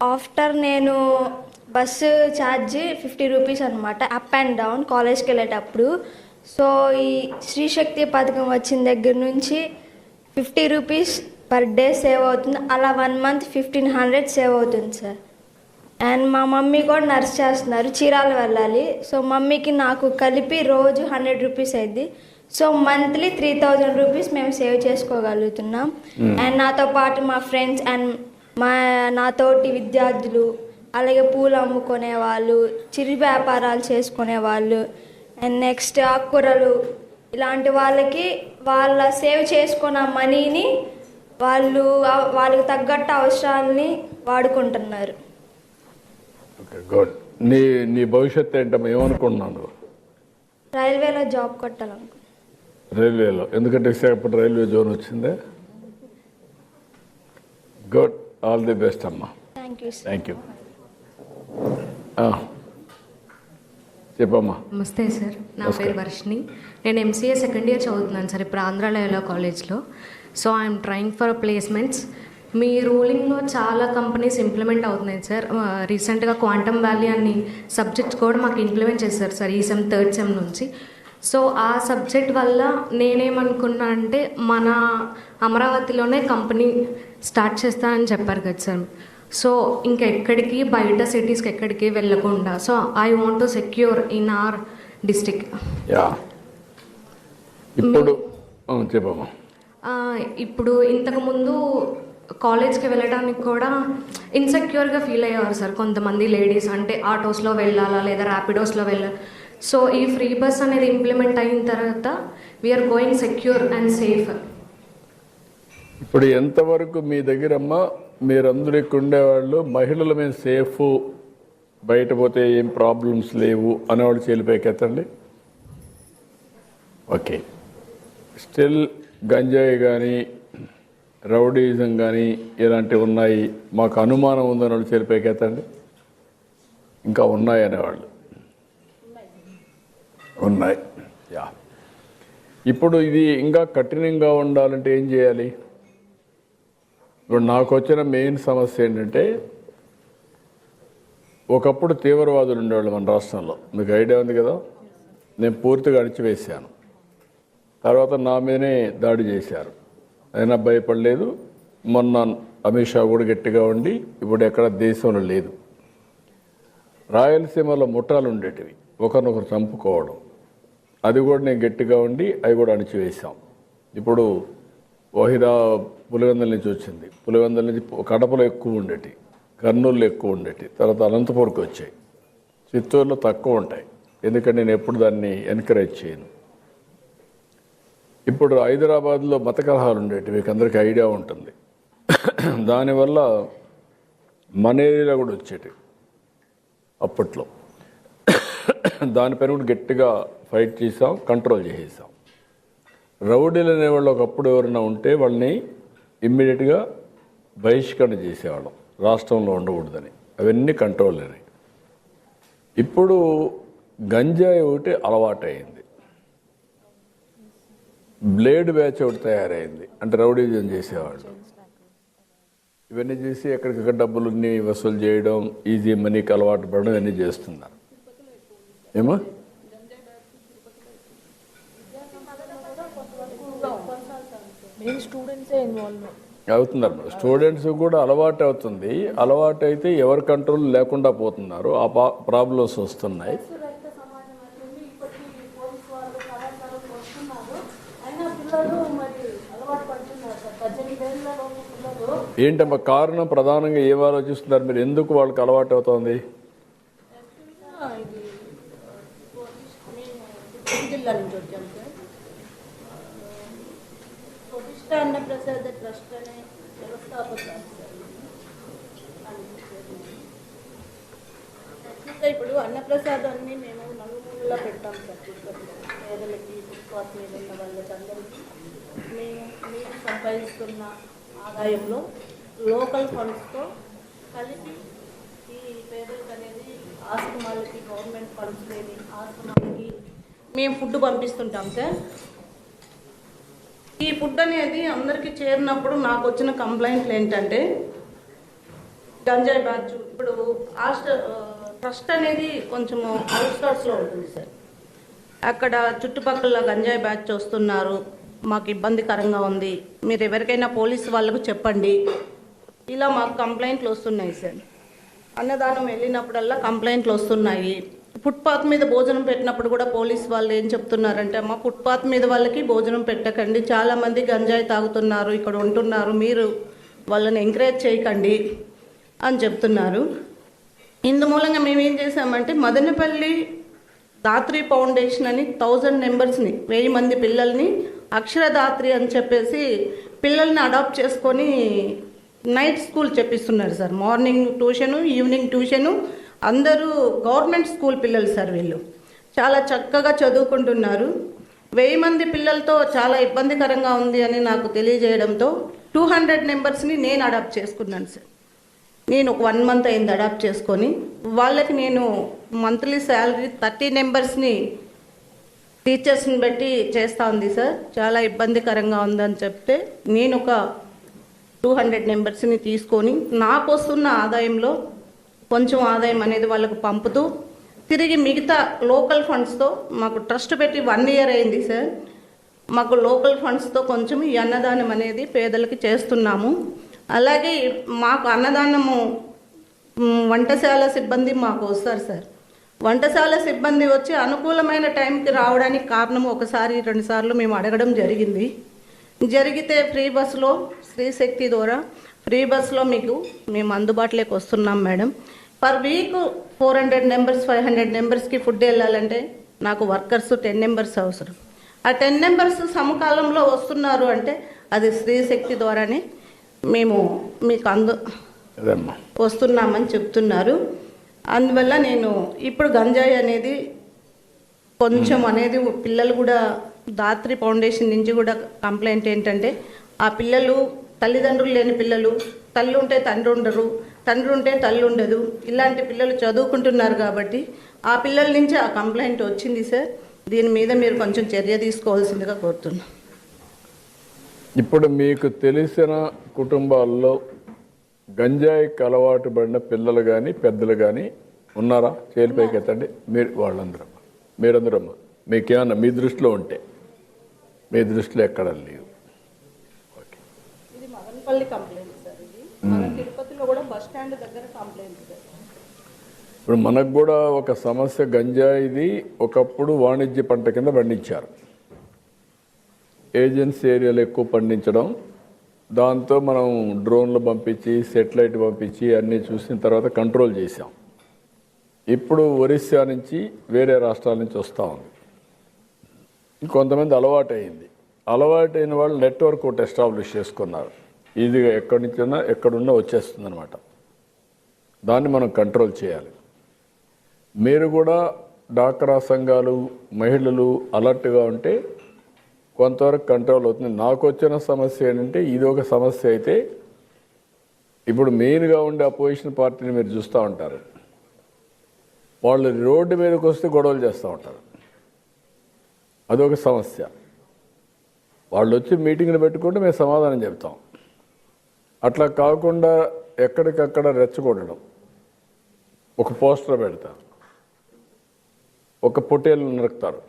After నేను bus charge 50 rupees అనమాట, up and down కాలేజ్కి వెళ్ళేటప్పుడు. సో ఈ శ్రీశక్తి పథకం వచ్చిన దగ్గర నుంచి 50 రూపీస్ పర్ డే సేవ్ అవుతుంది. అలా 1 మంత్ 1500 సేవ్ అవుతుంది సార్. అండ్ మా మమ్మీ కూడా నర్స్ చేస్తున్నారు, చీరాల వెళ్ళాలి. సో మమ్మీకి నాకు కలిపి రోజు 100 రూపీస్ అయింది. సో మంత్లీ 3000 రూపీస్ మేము సేవ్ చేసుకోగలుగుతున్నాం. అండ్ నాతో పాటు మా ఫ్రెండ్స్ అండ్ నాతోటి విద్యార్థులు, అలాగే పూలు అమ్ముకునే వాళ్ళు, చిరు వ్యాపారాలు చేసుకునే వాళ్ళు, అండ్ నెక్స్ట్ ఆకుకూరలు, ఇలాంటి వాళ్ళకి వాళ్ళ సేవ్ చేసుకున్న మనీని వాళ్ళకి తగ్గట్టు అవసరాలని వాడుకుంటున్నారు. Okay, good. నీ భవిష్యత్తు ఏంటమ్మా, ఏమనుకుంటున్నాను? రైల్వేలో జాబ్ కొట్టాలనుకుంటున్నాను. రైల్వేలో? ఎందుకంటే విశాఖపట్నం రైల్వే జోన్ వచ్చిందే. గుడ్, ఆల్ ది బెస్ట్ అమ్మా. Thank you sir. Thank you. చెప్పమ్మా. నమస్తే సార్, నా పేరు వర్షిని. నేను ఎంసీఏ సెకండ్ ఇయర్ చదువుతున్నాను సార్ ఇప్పుడు ఆంధ్రాలో కాలేజ్లో. So I'm trying for placements. మీ రూలింగ్లో చాలా కంపెనీస్ ఇంప్లిమెంట్ అవుతున్నాయి సార్. రీసెంట్గా క్వాంటమ్ వ్యాలీ అని సబ్జెక్ట్స్ కూడా మాకు ఇంప్లిమెంట్ చేశారు సార్ ఈ సెమ్, థర్డ్ సెమ్ నుంచి. సో ఆ సబ్జెక్ట్ వల్ల నేనేమనుకున్నా అంటే మన అమరావతిలోనే కంపెనీ స్టార్ట్ చేస్తానని చెప్పారు కదా సార్. సో ఇంకెక్కడికి బయట సిటీస్కి ఎక్కడికి వెళ్ళకుండా, so I want to secure in our district. ఇప్పుడు చెప్పమ్మా. ఇప్పుడు ఇంతకుముందు కాలేజ్కి వెళ్ళడానికి కూడా ఇన్సెక్యూర్గా ఫీల్ అయ్యేవారు సార్ కొంతమంది లేడీస్. అంటే ఆటోస్లో వెళ్ళాలా లేదా ర్యాపిడోస్లో వెళ్ళాలి. సో ఈ ఫ్రీ బస్ అనేది ఇంప్లిమెంట్ అయిన తర్వాత we are going secure and safe. ఇప్పుడు ఎంతవరకు మీ దగ్గరమ్మా మీరందరూ ఇక్కడ ఉండేవాళ్ళు మహిళల మీద సేఫ్, బయట పోతే ఏం ప్రాబ్లమ్స్ లేవు అనేవాళ్ళు చేలిపైకెత్తండి. ఓకే. స్టిల్ గంజాయి కానీ రౌడీజం కానీ ఇలాంటివి ఉన్నాయి, మాకు అనుమానం ఉందని వాళ్ళు చేలిపైకెత్తండి. ఇంకా ఉన్నాయి అనేవాళ్ళు ఉన్నాయి. ఇప్పుడు ఇది ఇంకా కఠినంగా ఉండాలంటే ఏం చేయాలి? ఇప్పుడు నాకు వచ్చిన మెయిన్ సమస్య ఏంటంటే, ఒకప్పుడు తీవ్రవాదులు ఉండేవాళ్ళు మన రాష్ట్రంలో, మీకు ఐడియా ఉంది కదా. నేను పూర్తిగా అణిచివేశాను. తర్వాత నా మీదనే దాడి చేశారు, అయినా భయపడలేదు. మొన్న అమిత్ షా కూడా గట్టిగా ఉండి ఇప్పుడు ఎక్కడ దేశంలో లేదు. రాయలసీమలో ముఠాలు ఉండేటివి, ఒకరినొకరు చంపుకోవడం, అది కూడా నేను గట్టిగా ఉండి అవి కూడా అణిచివేశాం. ఇప్పుడు వహిదా పులివెందుల నుంచి వచ్చింది, పులివెందుల నుంచి కడపలో ఎక్కువ ఉండేటి, కర్నూలులో ఎక్కువ ఉండేటి, తర్వాత అనంతపూర్కి వచ్చాయి, చిత్తూరులో తక్కువ ఉంటాయి. ఎందుకంటే నేను ఎప్పుడు దాన్ని ఎన్కరేజ్ చేయను. ఇప్పుడు హైదరాబాద్లో మత కలహాలు ఉండేవి, మీకు అందరికీ ఐడియా ఉంటుంది. దానివల్ల మన ఏరియాలో కూడా వచ్చేటి అప్పట్లో. దానిపైన కూడా గట్టిగా ఫైట్ చేసాం, కంట్రోల్ చేసేసాం. రౌడీలు అనేవాళ్ళు ఒకప్పుడు ఎవరైనా ఉంటే వాళ్ళని ఇమ్మీడియట్గా బహిష్కరణ చేసేవాళ్ళం, రాష్ట్రంలో ఉండకూడదని. అవన్నీ కంట్రోల్ అయినాయి. ఇప్పుడు గంజాయి ఒకటి అలవాటైంది, బ్లేడ్ బ్యాచ్ ఒకటి తయారైంది, అంటే రౌడీజం చేసేవాళ్ళు. ఇవన్నీ చేసి ఎక్కడికక్కడ డబ్బులన్నీ వసూలు చేయడం, ఈజీ మనీకి అలవాటు పడడం, ఇవన్నీ చేస్తున్నారు. ఏమో అవుతున్నారు. స్టూడెంట్స్ కూడా అలవాటు అవుతుంది. అలవాటు అయితే ఎవరి కంట్రోల్ లేకుండా పోతున్నారు, ఆ ప్రాబ్లమ్స్ వస్తున్నాయి. ఏంటమ్మా కారణం? ప్రధానంగా ఏం ఆలోచిస్తున్నారు మీరు? ఎందుకు వాళ్ళకి అలవాటు అవుతుంది? అన్నప్రసాద ట్రస్ట్ అనే వ్యవస్థాపకులు. ఇప్పుడు అన్నప్రసాదాన్ని మేము నలుమూలలో పెడతాం సార్. పేదలకి, ఫుట్పాత్ మీద ఉన్న వాళ్ళకి అందరికీ మేము సంపాదిస్తున్న ఆదాయంలో లోకల్ ఫండ్స్తో కలిపి ఈ పేదలకు అనేది ఆశ్రమాలకి, గవర్నమెంట్ ఫండ్స్ లేని ఆశ్రమాలకి మేము ఫుడ్ పంపిస్తుంటాం సార్. ఈ ఫుడ్ అనేది అందరికీ చేరినప్పుడు నాకు వచ్చిన కంప్లైంట్లు ఏంటంటే, గంజాయి బ్యాచ్ ఇప్పుడు ట్రస్ట్ అనేది కొంచెము అవుట్స్కర్ట్స్లో ఉంటుంది సార్. అక్కడ చుట్టుపక్కల గంజాయి బ్యాచ్ వస్తున్నారు, మాకు ఇబ్బందికరంగా ఉంది, మీరు ఎవరికైనా పోలీసు వాళ్ళకు చెప్పండి, ఇలా మాకు కంప్లైంట్లు వస్తున్నాయి సార్. అన్నదానం వెళ్ళినప్పుడల్లా కంప్లైంట్లు వస్తున్నాయి. ఫుట్పాత్ మీద భోజనం పెట్టినప్పుడు కూడా పోలీస్ వాళ్ళు ఏం చెప్తున్నారంటే, మా ఫుట్పాత్ మీద వాళ్ళకి భోజనం పెట్టకండి, చాలామంది గంజాయి తాగుతున్నారు, ఇక్కడ ఉంటున్నారు, మీరు వాళ్ళని ఎంకరేజ్ చేయకండి అని చెప్తున్నారు. ఇందు మూలంగా మేము ఏం చేసామంటే మదనపల్లి దాత్రి ఫౌండేషన్ అని 1000 మెంబర్స్ని 1000 మంది పిల్లల్ని అక్షరదాత్రి అని చెప్పేసి పిల్లల్ని అడాప్ట్ చేసుకొని నైట్ స్కూల్ చెప్పిస్తున్నారు sir. Morning tuition, evening tuition. అందరూ గవర్నమెంట్ స్కూల్ పిల్లలు సార్. వీళ్ళు చాలా చక్కగా చదువుకుంటున్నారు. 1000 మంది పిల్లలతో చాలా ఇబ్బందికరంగా ఉంది అని నాకు తెలియజేయడంతో 200 మెంబర్స్ని నేను అడాప్ట్ చేసుకున్నాను సార్. నేను ఒక 1 మంత్ అయింది అడాప్ట్ చేసుకొని. వాళ్ళకి నేను మంత్లీ శాలరీ 30 మెంబర్స్ని టీచర్స్ని బట్టి చేస్తూ ఉంది సార్. చాలా ఇబ్బందికరంగా ఉందని చెప్తే నేను ఒక 200 మెంబర్స్ని తీసుకొని నాకు వస్తున్న ఆదాయంలో కొంచెం ఆదాయం అనేది వాళ్ళకు పంపుతూ తిరిగి మిగతా లోకల్ ఫండ్స్తో, మాకు ట్రస్ట్ పెట్టి 1 ఇయర్ అయింది సార్, మాకు లోకల్ ఫండ్స్తో కొంచెం ఈ అన్నదానం అనేది పేదలకి చేస్తున్నాము. అలాగే మాకు అన్నదానము వంటశాల సిబ్బంది మాకు వస్తారు సార్. వంటశాల సిబ్బంది వచ్చి అనుకూలమైన టైంకి రావడానికి కారణం 1-2 సార్లు మేము అడగడం జరిగితే ఫ్రీ బస్సులో శ్రీశక్తి ద్వారా ఫ్రీ బస్సులో మేము అందుబాటులోకి వస్తున్నాం మేడం. పర్ వీక్ 400 మెంబర్స్ 500 మెంబర్స్కి ఫుడ్ వెళ్ళాలంటే నాకు వర్కర్స్ 10 మెంబర్స్ అవసరం. ఆ 10 మెంబర్స్ సమకాలంలో వస్తున్నారు అంటే అది శ్రీశక్తి ద్వారానే మేము మీకు వస్తున్నామని చెప్తున్నారు. అందువల్ల నేను ఇప్పుడు గంజాయి అనేది కొంచెం అనేది పిల్లలు కూడా దాత్రి ఫౌండేషన్ నుంచి కూడా కంప్లైంట్ ఏంటంటే, ఆ పిల్లలు తల్లిదండ్రులు లేని పిల్లలు, తల్లి ఉంటే తండ్రి ఉండరు, తండ్రి ఉంటే తల్లి ఉండదు, ఇలాంటి పిల్లలు చదువుకుంటున్నారు కాబట్టి ఆ పిల్లల నుంచి ఆ కంప్లైంట్ వచ్చింది సార్. దీని మీద మీరు కొంచెం చర్య తీసుకోవాల్సిందిగా కోరుతున్నాను. ఇప్పుడు మీకు తెలిసిన కుటుంబాల్లో గంజాయికి అలవాటు పడిన పిల్లలు కానీ పెద్దలు కానీ ఉన్నారా? చేలిపైకి ఎత్తండి. మీరందరమ్మా మీకేమన్నా మీ దృష్టిలో ఉంటే, మీ దృష్టిలో ఎక్కడ లేవు. ఓకే, ఇది మదనపల్లి కంప్లైంట్ సార్. ఇది మన తిరుపతిలో కూడా బస్ స్టాండ్ దగ్గర కంప్లైంట్ సార్. ఇప్పుడు మనకు కూడా ఒక సమస్య, గంజాయిది ఒకప్పుడు వాణిజ్య పంట కింద పండించారు. ఏజెన్సీ ఏరియాలో ఎక్కువ పండించడం, దాంతో మనం డ్రోన్లు పంపించి సెటిలైట్ పంపించి అన్నీ చూసిన తర్వాత కంట్రోల్ చేశాం. ఇప్పుడు ఒరిస్సా నుంచి వేరే రాష్ట్రాల నుంచి వస్తూ ఉంది. కొంతమంది అలవాటైన వాళ్ళు నెట్వర్క్ ఒకటి ఎస్టాబ్లిష్ చేసుకున్నారు. ఈజీగా ఎక్కడి నుంచైనా ఎక్కడున్నా వచ్చేస్తుంది అనమాట. దాన్ని మనం కంట్రోల్ చేయాలి. మీరు కూడా డాక్రా సంఘాలు, మహిళలు అలర్ట్గా ఉంటే కొంతవరకు కంట్రోల్ అవుతుంది. నాకు వచ్చిన సమస్య ఏంటంటే, ఇది ఒక సమస్య అయితే ఇప్పుడు మెయిన్గా ఉండే అపోజిషన్ పార్టీని మీరు చూస్తూ ఉంటారు. వాళ్ళు రోడ్డు మీదకి వస్తే గొడవలు చేస్తూ ఉంటారు. అదొక సమస్య. వాళ్ళు వచ్చి మీటింగ్లు పెట్టుకుంటే మేము సమాధానం చెప్తాం. అట్లా కాకుండా ఎక్కడికక్కడ రెచ్చగొట్టడం, ఒక పోస్టర్ పెడతారు, ఒక పొట్టేలు నరుకుతారు,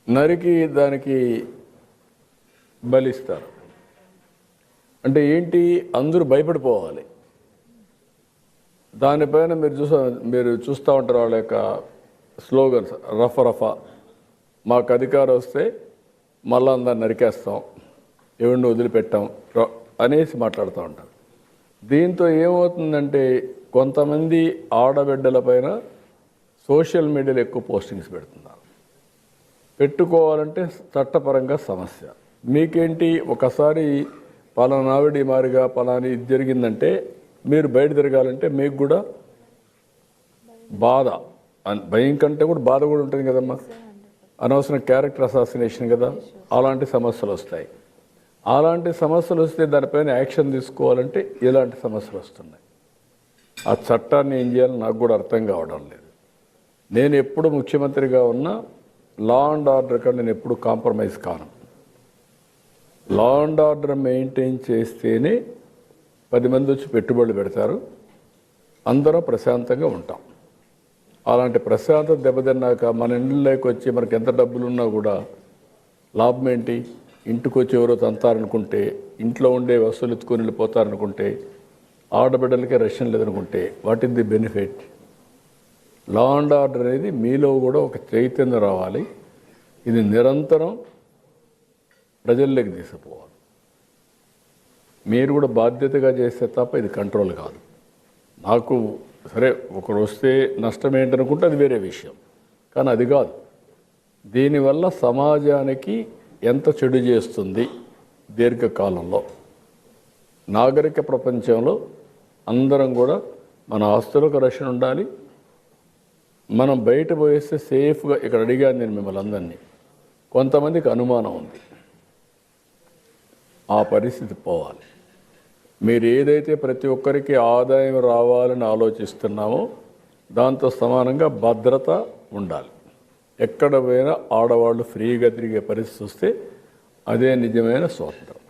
నరికి దానికి బలిస్తారు. అంటే ఏంటి, అందరూ భయపడిపోవాలి. దానిపైన మీరు చూస్తూ ఉంటారు వాళ్ళ యొక్క స్లోగన్స్, రఫా మాకు అధికారం వస్తే మళ్ళా అందరిని నరికేస్తాం, ఎవరిని వదిలిపెట్టాం అనేసి మాట్లాడుతూ ఉంటారు. దీంతో ఏమవుతుందంటే, కొంతమంది ఆడబిడ్డల పైన సోషల్ మీడియాలో ఎక్కువ పోస్టింగ్స్ పెడుతున్నారు. పెట్టుకోవాలంటే చట్టపరంగా సమస్య. మీకేంటి, ఒకసారి పలానావిడి మారిగా పలాని ఇది జరిగిందంటే మీరు బయట తిరగాలంటే మీకు కూడా బాధ, భయం కంటే కూడా బాధ కూడా ఉంటుంది కదమ్మా. అనవసరం క్యారెక్టర్ అసాసినేషన్ కదా, అలాంటి సమస్యలు వస్తాయి. అలాంటి సమస్యలు వస్తే దానిపైన యాక్షన్ తీసుకోవాలంటే ఇలాంటి సమస్యలు వస్తున్నాయి. ఆ చట్టాన్ని ఏం చేయాలో నాకు కూడా అర్థం కావడం లేదు. నేను ఎప్పుడు ముఖ్యమంత్రిగా ఉన్నా లా అండ్ ఆర్డర్ కానీ నేను ఎప్పుడు కాంప్రమైజ్ కాను. లా అండ్ ఆర్డర్ మెయింటైన్ చేస్తేనే 10 మంది వచ్చి పెట్టుబడులు పెడతారు, అందరం ప్రశాంతంగా ఉంటాం. అలాంటి ప్రశాంతత దెబ్బతిన్నాక మన ఇంట్లోకి వచ్చి మనకి ఎంత డబ్బులు ఉన్నా కూడా లాభం ఏంటి? ఇంటికి వచ్చి ఎవరో తంతారనుకుంటే, ఇంట్లో ఉండే వస్తువులు ఎత్తుకొని వెళ్ళిపోతారనుకుంటే, ఆడబిడ్డలకే రక్షణ లేదనుకుంటే, what is the benefit? Law and order అనేది మీలో కూడా ఒక చైతన్యం రావాలి. ఇది నిరంతరం ప్రజల్లోకి తీసుకుపోవాలి. మీరు కూడా బాధ్యతగా చేస్తే తప్ప ఇది కంట్రోల్ కాదు. నాకు సరే ఒకరు వస్తే నష్టం ఏంటనుకుంటే అది వేరే విషయం, కానీ అది కాదు. దీనివల్ల సమాజానికి ఎంత చెడు చేస్తుంది దీర్ఘకాలంలో. నాగరిక ప్రపంచంలో అందరం కూడా మన ఆస్తులకు రక్షణ ఉండాలి. మనం బయట పోయేస్తే సేఫ్గా, ఇక్కడ అడిగాను నేను మిమ్మల్ని అందరినీ, కొంతమందికి అనుమానం ఉంది, ఆ పరిస్థితి పోవాలి. మీరు ఏదైతే ప్రతి ఒక్కరికి ఆదాయం రావాలని ఆలోచిస్తున్నామో దాంతో సమానంగా భద్రత ఉండాలి. ఎక్కడ పోయినా ఆడవాళ్ళు ఫ్రీగా తిరిగే పరిస్థితి వస్తే అదే నిజమైన స్వాతంత్రం.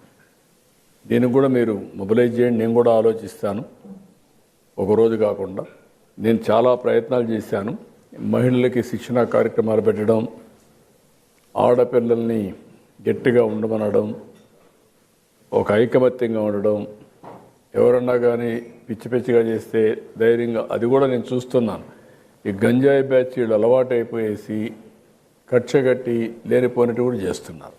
దీనికి కూడా మీరు మొబిలైజ్ చేయండి. నేను కూడా ఆలోచిస్తాను, ఒకరోజు కాకుండా. నేను చాలా ప్రయత్నాలు చేశాను. మహిళలకి శిక్షణ కార్యక్రమాలు పెట్టడం, ఆడపిల్లల్ని గట్టిగా ఉండమనడం, ఒక ఐకమత్యంగా ఉండడం, ఎవరన్నా కానీ పిచ్చి పిచ్చిగా చేస్తే ధైర్యంగా, అది కూడా నేను చూస్తున్నాను. ఈ గంజాయి బ్యాచ్ వీళ్ళు అలవాటు అయిపోయేసి కక్షగట్టి లేనిపోయినట్టు కూడా చేస్తున్నారు.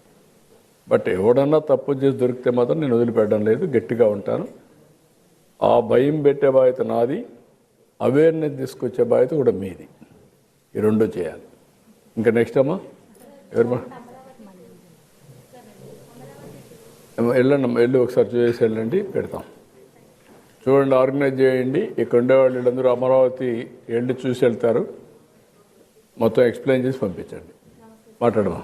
బట్ ఎవడన్నా తప్పు చేసి దొరికితే మాత్రం నేను వదిలిపెట్టడం లేదు, గట్టిగా ఉంటాను. ఆ భయం పెట్టే బాధ్యత నాది, అవేర్నెస్ తీసుకొచ్చే బాధ్యత కూడా మీది. ఈ రెండు చేయాలి. ఇంకా నెక్స్ట్ అమ్మా ఎవరమ్మా? వెళ్ళండి అమ్మా, వెళ్ళి ఒకసారి చూసేసి వెళ్ళండి, పెడతాం. చూడండి, ఆర్గనైజ్ చేయండి. ఇక్కడ ఉండేవాళ్ళు వీళ్ళందరూ అమరావతి వెళ్ళి చూసి వెళ్తారు. మొత్తం ఎక్స్ప్లెయిన్ చేసి పంపించండి. మాట్లాడమా.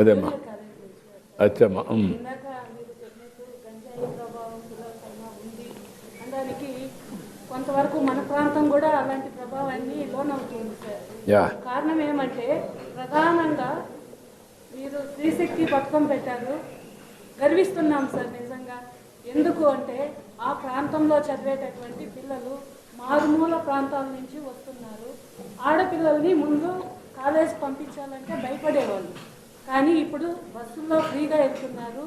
అదేమ్మా, అచ్చమ్మా. కొంతవరకు మన ప్రాంతం కూడా అలాంటి ప్రభావాన్ని లోనవుతుంది సార్. కారణం ఏమంటే ప్రధానంగా మీరు స్త్రీశక్తి పథకం పెట్టారు, గర్విస్తున్నాం సార్ నిజంగా. ఎందుకు అంటే ఆ ప్రాంతంలో చదివేటటువంటి పిల్లలు మారుమూల ప్రాంతాల నుంచి వస్తున్నారు. ఆడపిల్లల్ని ముందు కాలేజ్ పంపించాలంటే భయపడేవాళ్ళు, కానీ ఇప్పుడు బస్సుల్లో ఫ్రీగా వెళ్తున్నారు.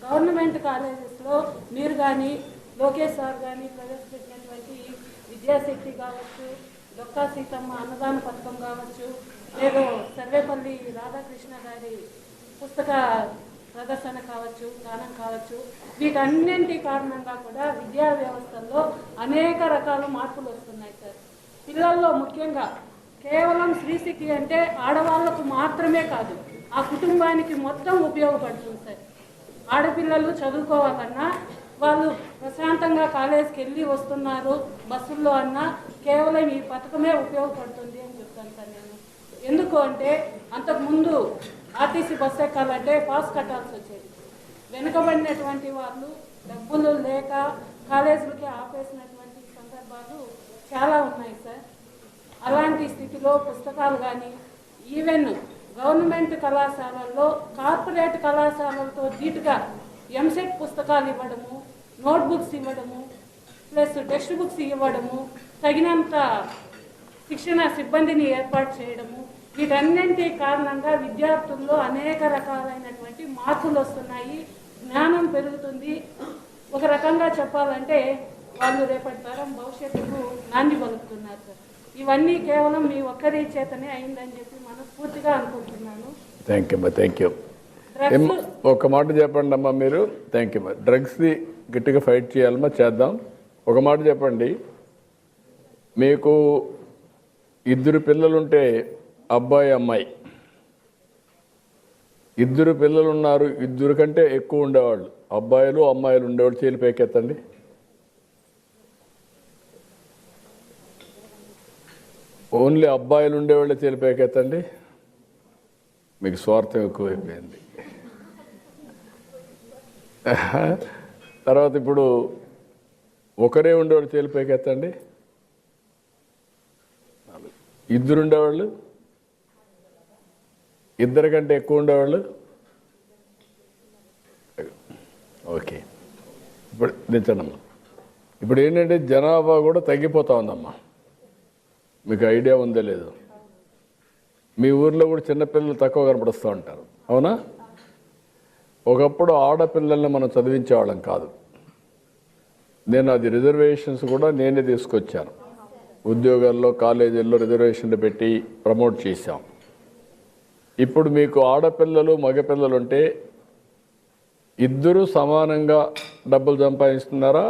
గవర్నమెంట్ కాలేజెస్లో మీరు కానీ లోకేష్ సార్ కానీ ప్రవేశపెట్టినటువంటి విద్యాశక్తి కావచ్చు, డొక్కా సీతమ్మ అన్నదాన పథకం కావచ్చు, లేదా సర్వేపల్లి రాధాకృష్ణ గారి పుస్తక ప్రదర్శన కావచ్చు, గానం కావచ్చు, వీటన్నింటి కారణంగా కూడా విద్యా వ్యవస్థల్లో అనేక రకాల మార్పులు వస్తున్నాయి సార్. పిల్లల్లో ముఖ్యంగా కేవలం స్త్రీశక్తి అంటే ఆడవాళ్లకు మాత్రమే కాదు, ఆ కుటుంబానికి మొత్తం ఉపయోగపడుతుంది సార్. ఆడపిల్లలు చదువుకోవాలన్నా, వాళ్ళు ప్రశాంతంగా కాలేజీకి వెళ్ళి వస్తున్నారు బస్సుల్లో అన్నా, కేవలం ఈ పథకమే ఉపయోగపడుతుంది అని చెప్తాను సార్ నేను. ఎందుకు అంటే అంతకుముందు ఆర్టీసీ బస్సు ఎక్కాలంటే పాస్ కట్టాల్సి వచ్చేది. వెనుకబడినటువంటి వాళ్ళు డబ్బులు లేక కాలేజీలకి ఆపేసినటువంటి సందర్భాలు చాలా ఉన్నాయి సార్. అలాంటి స్థితిలో పుస్తకాలు కానీ, ఈవెన్ గవర్నమెంట్ కళాశాలల్లో కార్పొరేట్ కళాశాలలతో ధీటుగా ఎంసెట్ పుస్తకాలు ఇవ్వడము, నోట్బుక్స్ ఇవ్వడము, ప్లస్ టెక్స్ట్ బుక్స్ ఇవ్వడము, తగినంత శిక్షణ సిబ్బందిని ఏర్పాటు చేయడము, వీటన్నింటి కారణంగా విద్యార్థుల్లో అనేక రకాలైనటువంటి మార్పులు వస్తున్నాయి. జ్ఞానం పెరుగుతుంది. ఒక రకంగా చెప్పాలంటే వాళ్ళు రేపటి తరం భవిష్యత్తుకు నాంది పలుకుతున్నారు సార్. ఇవన్నీ కేవలం మీ ఒక్కరి చేతనే అయిందని చెప్పి మనస్ఫూర్తిగా అనుకుంటున్నాను. Thank you. ఒక మాట చెప్పండి అమ్మా మీరు. Thank you. డ్రగ్స్ది గట్టిగా ఫైట్ చేయాలమ్మా, చేద్దాం. ఒక మాట చెప్పండి, మీకు 2 పిల్లలుంటే అబ్బాయి అమ్మాయి, 2 పిల్లలు ఉన్నారు, 2 కంటే ఎక్కువ ఉండేవాళ్ళు అబ్బాయిలు అమ్మాయిలు ఉండేవాళ్ళు చేతులు పైకెత్తండి. ఓన్లీ అబ్బాయిలు ఉండేవాళ్ళే చేతులు పైకెత్తండి. మీకు స్వార్థం ఎక్కువైపోయింది. తర్వాత ఇప్పుడు ఒకరే ఉండేవాళ్ళు చేతులు పైకెత్తండి. 2 ఉండేవాళ్ళు, 2 కంటే ఎక్కువ ఉండేవాళ్ళు, ఇప్పుడు దించండమ్మా. ఇప్పుడు ఏంటంటే జనాభా కూడా తగ్గిపోతా ఉందమ్మా. మీకు ఐడియా ఉందో లేదో, మీ ఊర్లో కూడా చిన్నపిల్లలు తక్కువ కనపడుస్తూ ఉంటారు, అవునా? ఒకప్పుడు ఆడపిల్లల్ని మనం చదివించేవాళ్ళం కాదు. నేను అది రిజర్వేషన్స్ కూడా నేనే తీసుకొచ్చాను. ఉద్యోగాల్లో కాలేజీల్లో రిజర్వేషన్లు పెట్టి ప్రమోట్ చేశాం. ఇప్పుడు మీకు ఆడపిల్లలు మగపిల్లలు ఉంటే ఇద్దరూ సమానంగా డబ్బులు సంపాదిస్తున్నారా?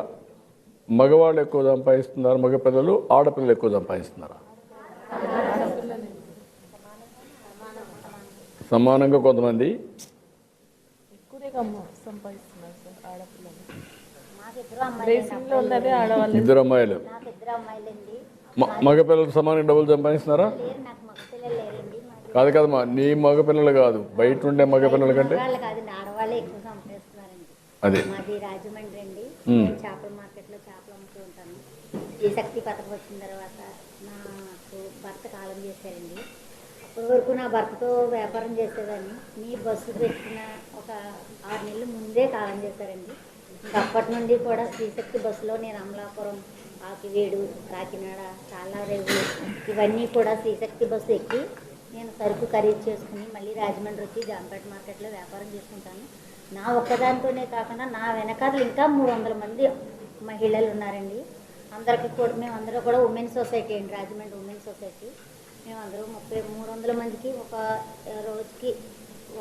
మగవాళ్ళు ఎక్కువ సంపాదిస్తున్నారా? మగపిల్లలు, ఆడపిల్లలు ఎక్కువ సంపాదిస్తున్నారా? సమానంగా. కొంతమంది ఇద్దరు అమ్మాయిలు, మగపిల్లలు సమానంగా డబ్బులు సంపాదిస్తున్నారా? కాదు కదమ్మా, నీ మగపిల్లలు కాదు, బయట ఉండే మగపిల్లల కంటే ఆడవాళ్ళే ఎక్కువ సంపాదిస్తున్నారండి. అదే. మాది రాజమండ్రి అండి. నేను చేపల మార్కెట్లో చేపలు అమ్ముతూ ఉంటాను. ఈ శక్తి పథకం వచ్చిన తర్వాత నాకు భర్త కాలం చేశారండి. అప్పటి వరకు నా భర్తతో వ్యాపారం చేసేదాన్ని. మీ బస్సు పెట్టిన ఒక 6 నెలల ముందే కాలం చేశారండి. ఇంకా అప్పటి నుండి కూడా శ్రీశక్తి బస్సులో నేను అమలాపురం, ఆకివేడు, కాకినాడ, తాళ్ళారేవు ఇవన్నీ కూడా శ్రీశక్తి బస్సు ఎక్కి నేను సరుకు ఖరీదు చేసుకుని మళ్ళీ రాజమండ్రి వచ్చి జాంపేట మార్కెట్లో వ్యాపారం చేసుకుంటాను. నా ఒక్కదానితోనే కాకుండా నా వెనకాల ఇంకా 300 మంది మహిళలు ఉన్నారండి. అందరికీ కూడా మేమందరూ కూడా ఉమెన్ సొసైటీ అండి, రాజమండ్రి ఉమెన్ సొసైటీ. మేమందరూ 300 మందికి ఒక రోజుకి,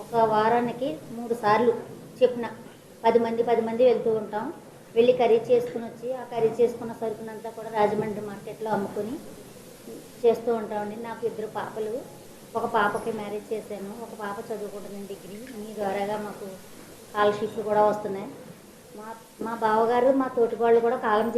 ఒక వారానికి 3 సార్లు చెప్పిన 10 మంది వెళ్తూ ఉంటాం. వెళ్ళి ఖరీదు చేసుకుని వచ్చి ఆ ఖరీదు చేసుకున్న సరుకునంతా కూడా రాజమండ్రి మార్కెట్లో అమ్ముకొని చేస్తూ ఉంటామండి. నాకు 2 పాపలు. ఒక పాపకి మ్యారేజ్ చేశాను, ఒక పాప చదువుకుంటున్నాను డిగ్రీ. మీ ద్వారాగా మాకు స్కాలర్షిప్లు కూడా వస్తున్నాయి. మా బావగారు మా తోటి వాళ్ళు కూడా కాలం